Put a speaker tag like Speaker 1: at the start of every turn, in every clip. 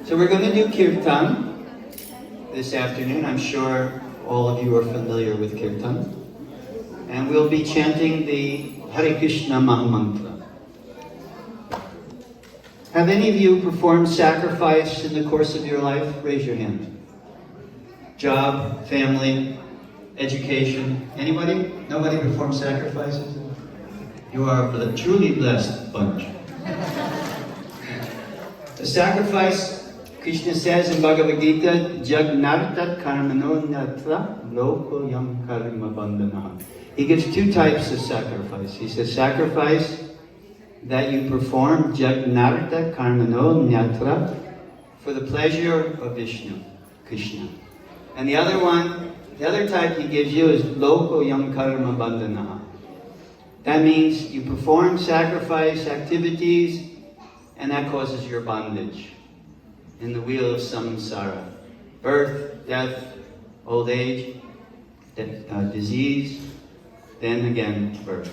Speaker 1: So we're going to do Kirtan this afternoon. I'm sure all of you are familiar with Kirtan. And we'll be chanting the Hare Krishna Mahamantra. Have any of you performed sacrifice in the course of your life? Raise your hand. Job, family, education. Anybody? Nobody performed sacrifices? You are a truly blessed bunch. The sacrifice, Krishna says in Bhagavad Gita, Jagnartat karmano nyatra loko yam karma bandhana. He gives two types of sacrifice. He says sacrifice that you perform, Jagnarta karmano nyatra, for the pleasure of Vishnu, Krishna. And the other one, the other type he gives you is loko yam karma bandhana. That means you perform sacrifice activities and that causes your bondage in the wheel of samsara. Birth, death, old age, disease, then again birth.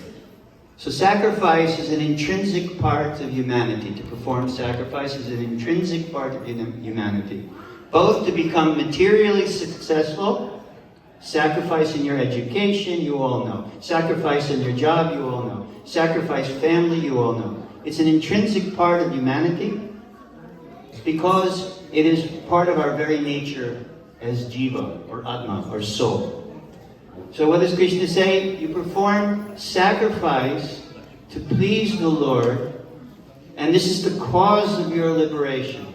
Speaker 1: So sacrifice is an intrinsic part of humanity. To perform sacrifice is an intrinsic part of humanity. Both to become materially successful, sacrifice in your education, you all know. Sacrifice in your job, you all know. Sacrifice family, you all know. It's an intrinsic part of humanity because it is part of our very nature as jiva, or atma, or soul. So what does Krishna say? You perform sacrifice to please the Lord, and this is the cause of your liberation.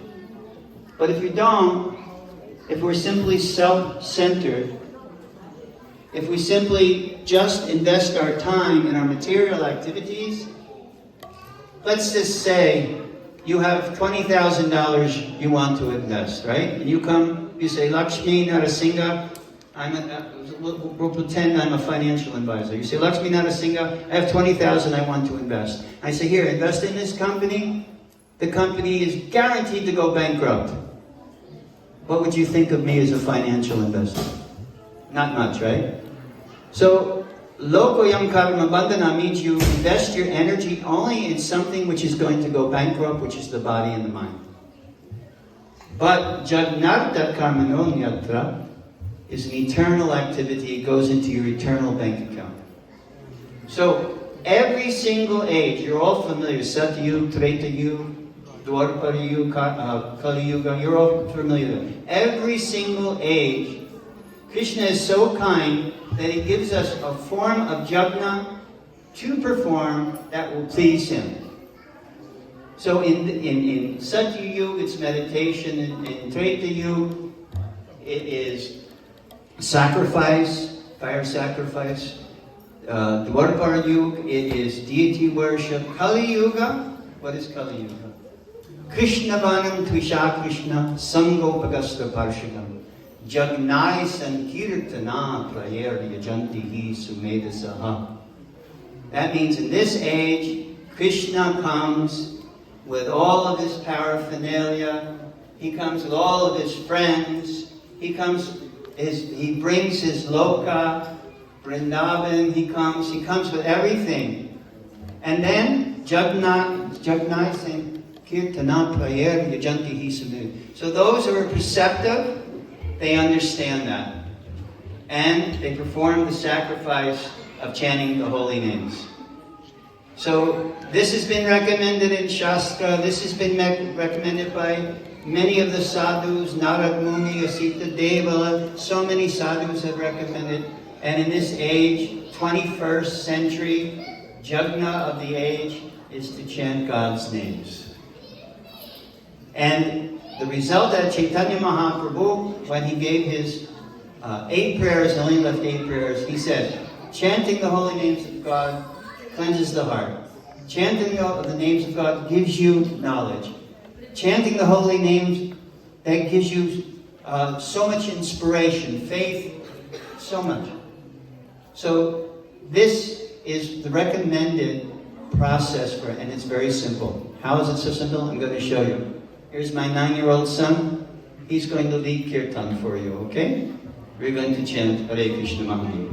Speaker 1: But if you don't, if we're simply self-centered, if we simply just invest our time in our material activities, let's just say you have $20,000 you want to invest, right? And you say, Lakshmi Narasingha, we'll pretend I'm a financial advisor. You say, Lakshmi Narasingha, I have $20,000 I want to invest. I say, here, invest in this company. The company is guaranteed to go bankrupt. What would you think of me as a financial investor? Not much, right? So, loko yam karma bandhana means you invest your energy only in something which is going to go bankrupt, which is the body and the mind. But jagnarta karmano nyatra is an eternal activity. It goes into your eternal bank account. So, every single age, you're all familiar, Satyug, Tretayug, Dwarparayug, Kali Yuga, you're all familiar. Every single age, Krishna is so kind that he gives us a form of jhana to perform that will please him. So in Satyug, it's meditation. In Tretayug, it is sacrifice, fire sacrifice. Dwarparayug, it is deity worship. Kali Yuga, what is Kali Yuga? Krishna Vanam Tvisha Krishna Sangopagasta Parshadam. Jagnai Sankirtana Prayer Yajantihi Sumedasaha. That means in this age, Krishna comes with all of his paraphernalia. He comes with all of his friends. He brings his loka, Vrindavan. He comes with everything. And then Jagnai Sankirtana Prayer Yajantihi Sumedasaha. So those who are perceptive, they understand that. And they perform the sacrifice of chanting the holy names. So this has been recommended in Shastra. This has been recommended by many of the sadhus, Narad Muni, Asita Devala. So many sadhus have recommended. And in this age, 21st century, jhana of the age is to chant God's names. And the result that Chaitanya Mahaprabhu, when he gave his 8 prayers, only left 8 prayers, he said, chanting the holy names of God cleanses the heart. Chanting the names of God gives you knowledge. Chanting the holy names, that gives you so much inspiration, faith, so much. So this is the recommended process for it, and it's very simple. How is it so simple? I'm going to show you. Here's my 9-year-old son. He's going to lead Kirtan for you, okay? We're going to chant Hare Krishna Mahamantra.